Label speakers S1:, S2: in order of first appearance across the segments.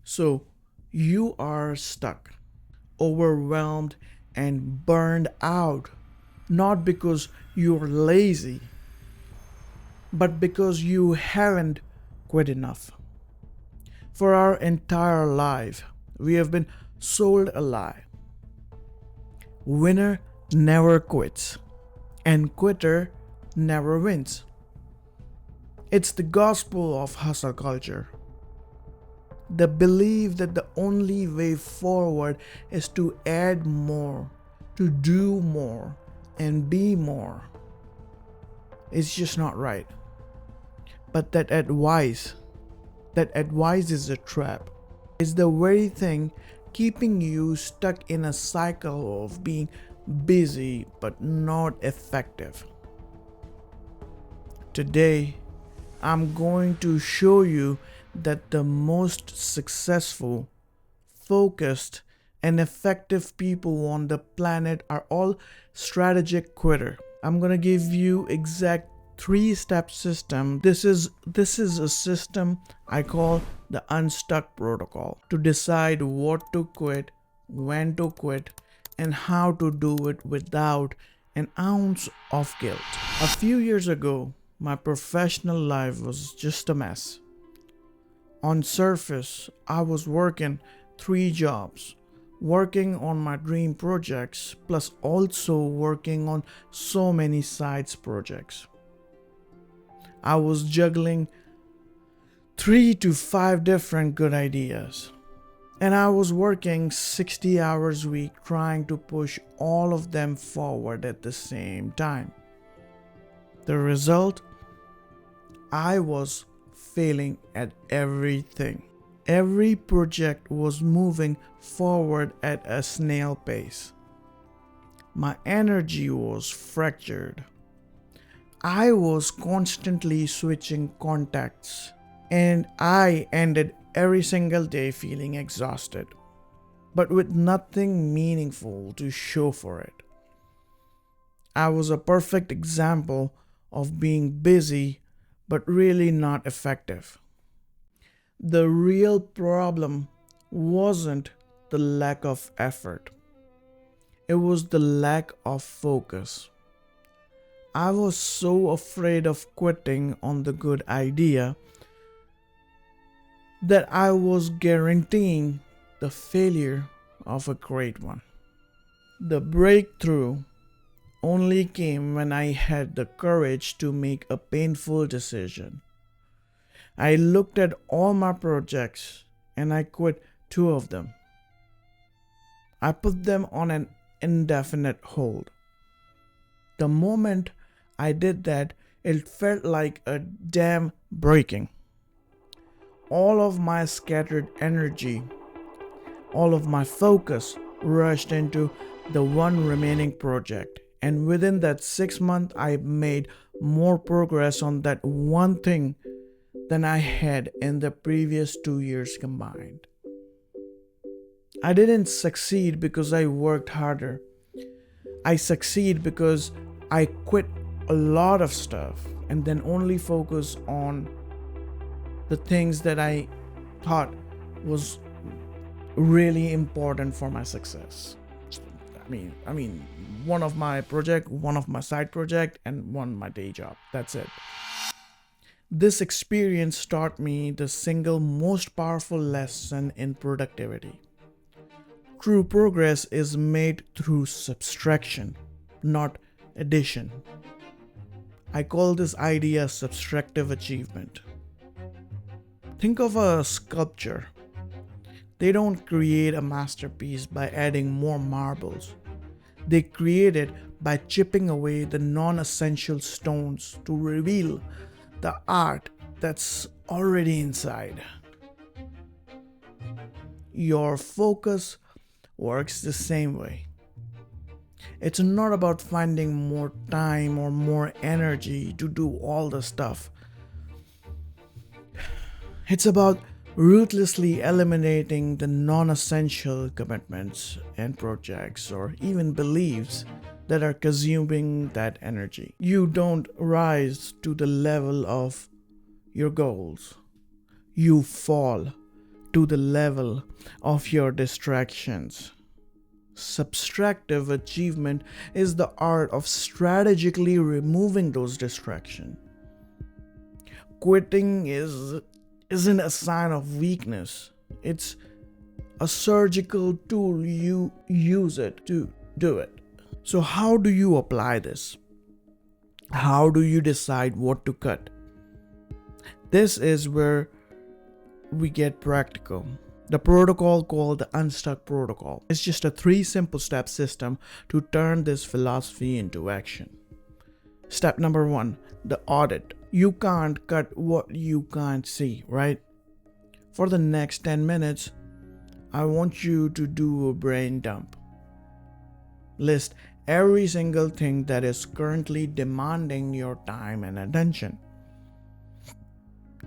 S1: So you are stuck, overwhelmed, and burned out, not because you're lazy, but because you haven't quit enough. For our entire life, we have been sold a lie. Winner never quits, and quitter never wins. It's the gospel of hustle culture. The belief that the only way forward is to add more, to do more, and be more. It's just not right. But that advice is a trap. It's the very thing keeping you stuck in a cycle of being busy but not effective. Today, I'm going to show you that the most successful, focused, and effective people on the planet are all strategic quitter. I'm going to give you exact 3-step system. This is a system I call the Unstuck Protocol to decide what to quit, when to quit, and how to do it without an ounce of guilt. A few years ago, my professional life was just a mess. On surface, I was working 3 jobs, working on my dream projects, plus also working on so many sides projects. I was juggling 3 to 5 different good ideas. And I was working 60 hours a week trying to push all of them forward at the same time. The result? I was failing at everything. Every project was moving forward at a snail pace. My energy was fractured. I was constantly switching contacts, and I ended every single day feeling exhausted, but with nothing meaningful to show for it. I was a perfect example of being busy but really not effective. The real problem wasn't the lack of effort, it was the lack of focus. I was so afraid of quitting on the good idea that I was guaranteeing the failure of a great one. The breakthrough only came when I had the courage to make a painful decision. I looked at all my projects and I quit 2 of them. I put them on an indefinite hold. The moment I did that, it felt like a dam breaking. All of my scattered energy, all of my focus rushed into the one remaining project. And within that 6 months, I made more progress on that one thing than I had in the previous 2 years combined. I didn't succeed because I worked harder. I succeed because I quit a lot of stuff and then only focus on the things that I thought was really important for my success. I mean, one of my project, one of my side project, and one my day job. That's it. This experience taught me the single most powerful lesson in productivity. True progress is made through subtraction, not addition. I call this idea subtractive achievement. Think of a sculpture. They don't create a masterpiece by adding more marbles. They create it by chipping away the non-essential stones to reveal the art that's already inside. Your focus works the same way. It's not about finding more time or more energy to do all the stuff. It's about ruthlessly eliminating the non-essential commitments and projects or even beliefs that are consuming that energy. You don't rise to the level of your goals. You fall to the level of your distractions. Subtractive achievement is the art of strategically removing those distractions. Quitting isn't a sign of weakness. It's a surgical tool. You use it to do it. So how do you apply this? How do you decide what to cut? This is where we get practical. The protocol called the Unstuck Protocol is just a 3 simple step system to turn this philosophy into action. Step number 1, the audit. You can't cut what you can't see, right? For the next 10 minutes, I want you to do a brain dump. List every single thing that is currently demanding your time and attention.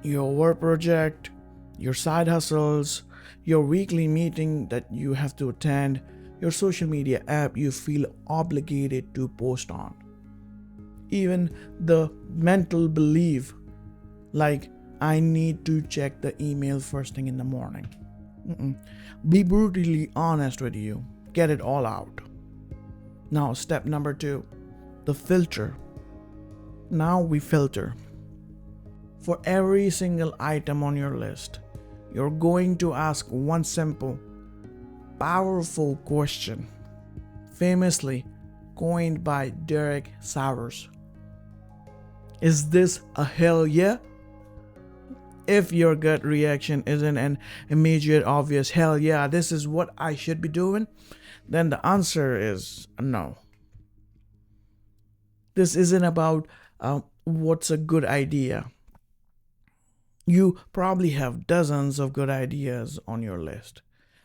S1: Your work project, your side hustles, your weekly meeting that you have to attend, your social media app you feel obligated to post on. Even the mental belief like I need to check the email first thing in the morning. Be brutally honest with you. Get it all out. Now, step number 2, the filter. Now we filter. For every single item on your list, you're going to ask one simple, powerful question, famously coined by Derek Sivers. Is this a hell yeah? If your gut reaction isn't an immediate, obvious hell yeah, this is what I should be doing, then the answer is no. This isn't about what's a good idea. You probably have dozens of good ideas on your list.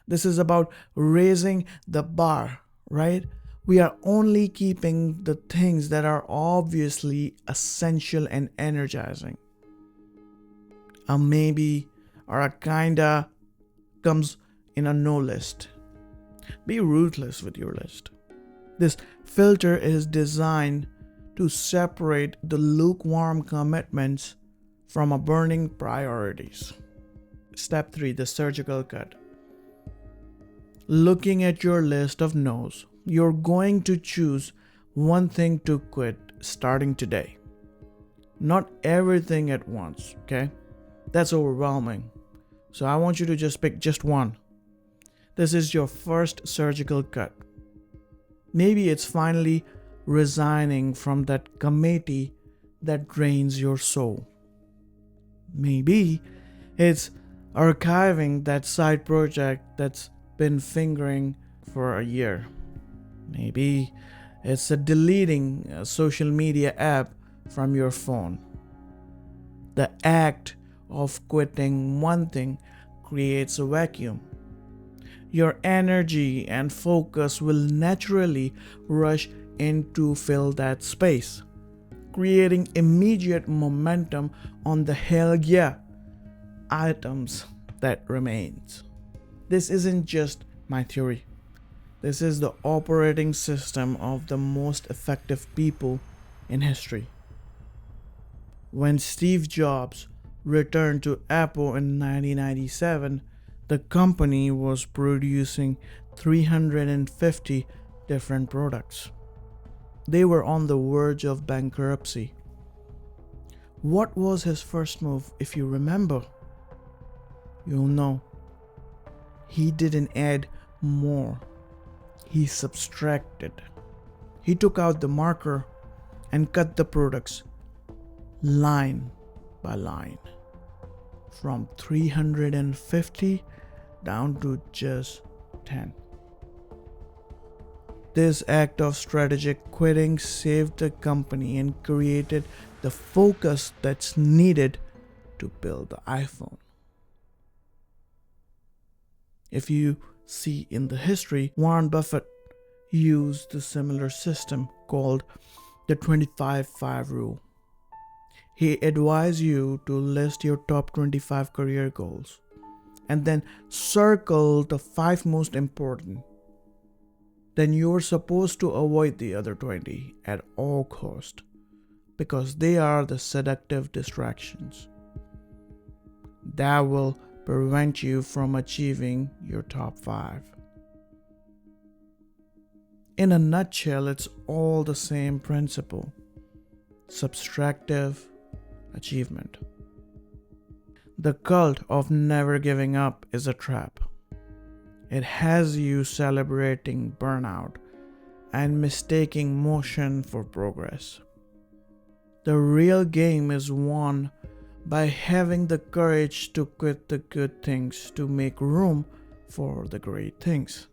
S1: This is about raising the bar, right? We are only keeping the things that are obviously essential and energizing. A maybe or a kinda comes in a no list. Be ruthless with your list. This filter is designed to separate the lukewarm commitments from a burning priorities. Step 3, the surgical cut. Looking at your list of no's, you're going to choose one thing to quit starting today. Not everything at once, okay? That's overwhelming. So I want you to just pick just one. This is your first surgical cut. Maybe it's finally resigning from that committee that drains your soul. Maybe it's archiving that side project that's been fingering for a year. Maybe it's deleting a social media app from your phone. The act of quitting one thing creates a vacuum. Your energy and focus will naturally rush in to fill that space, creating immediate momentum on the hell yeah items that remains. This isn't just my theory. This is the operating system of the most effective people in history. When Steve Jobs returned to Apple in 1997, the company was producing 350 different products. They were on the verge of bankruptcy. What was his first move, if you remember? You'll know. He didn't add more. He subtracted. He took out the marker and cut the products line by line from 350 down to just 10. This act of strategic quitting saved the company and created the focus that's needed to build the iPhone. If you see in the history, Warren Buffett used a similar system called the 25-5 rule. He advised you to list your top 25 career goals and then circle the 5 most important. Then you're supposed to avoid the other 20 at all cost because they are the seductive distractions that will prevent you from achieving your top 5. In a nutshell, it's all the same principle: subtractive achievement. The cult of never giving up is a trap. It has you celebrating burnout and mistaking motion for progress. The real game is won by having the courage to quit the good things to make room for the great things.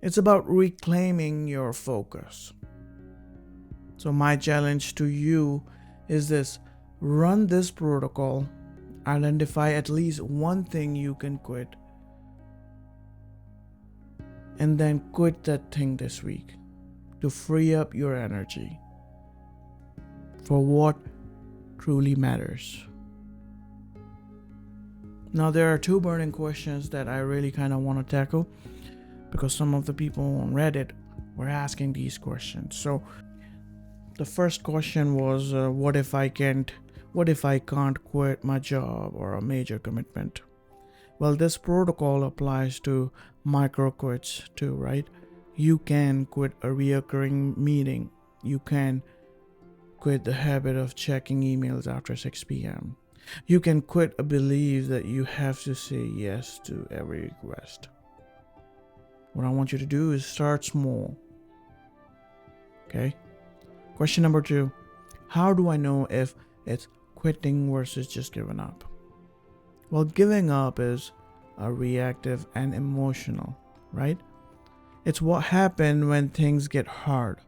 S1: It's about reclaiming your focus. So my challenge to you is this: run this protocol, identify at least one thing you can quit, and then quit that thing this week to free up your energy for what truly matters. Now, there are 2 burning questions that I really kind of want to tackle, because some of the people on Reddit were asking these questions. So the first question was, what if I can't quit my job or a major commitment? Well, this protocol applies to micro quits too, right? You can quit a reoccurring meeting. You can quit the habit of checking emails after 6 p.m. You can quit a belief that you have to say yes to every request. What I want you to do is start small. Okay? Question number 2. How do I know if it's quitting versus just giving up? Well, giving up is a reactive and emotional, right? It's what happens when things get hard.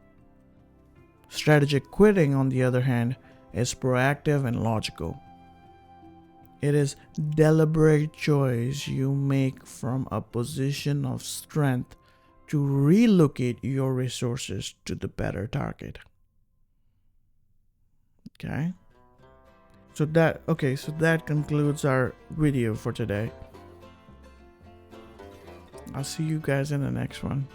S1: Strategic quitting, on the other hand, is proactive and logical. It is deliberate choice you make from a position of strength to relocate your resources to the better target. Okay? So that concludes our video for today. I'll see you guys in the next one.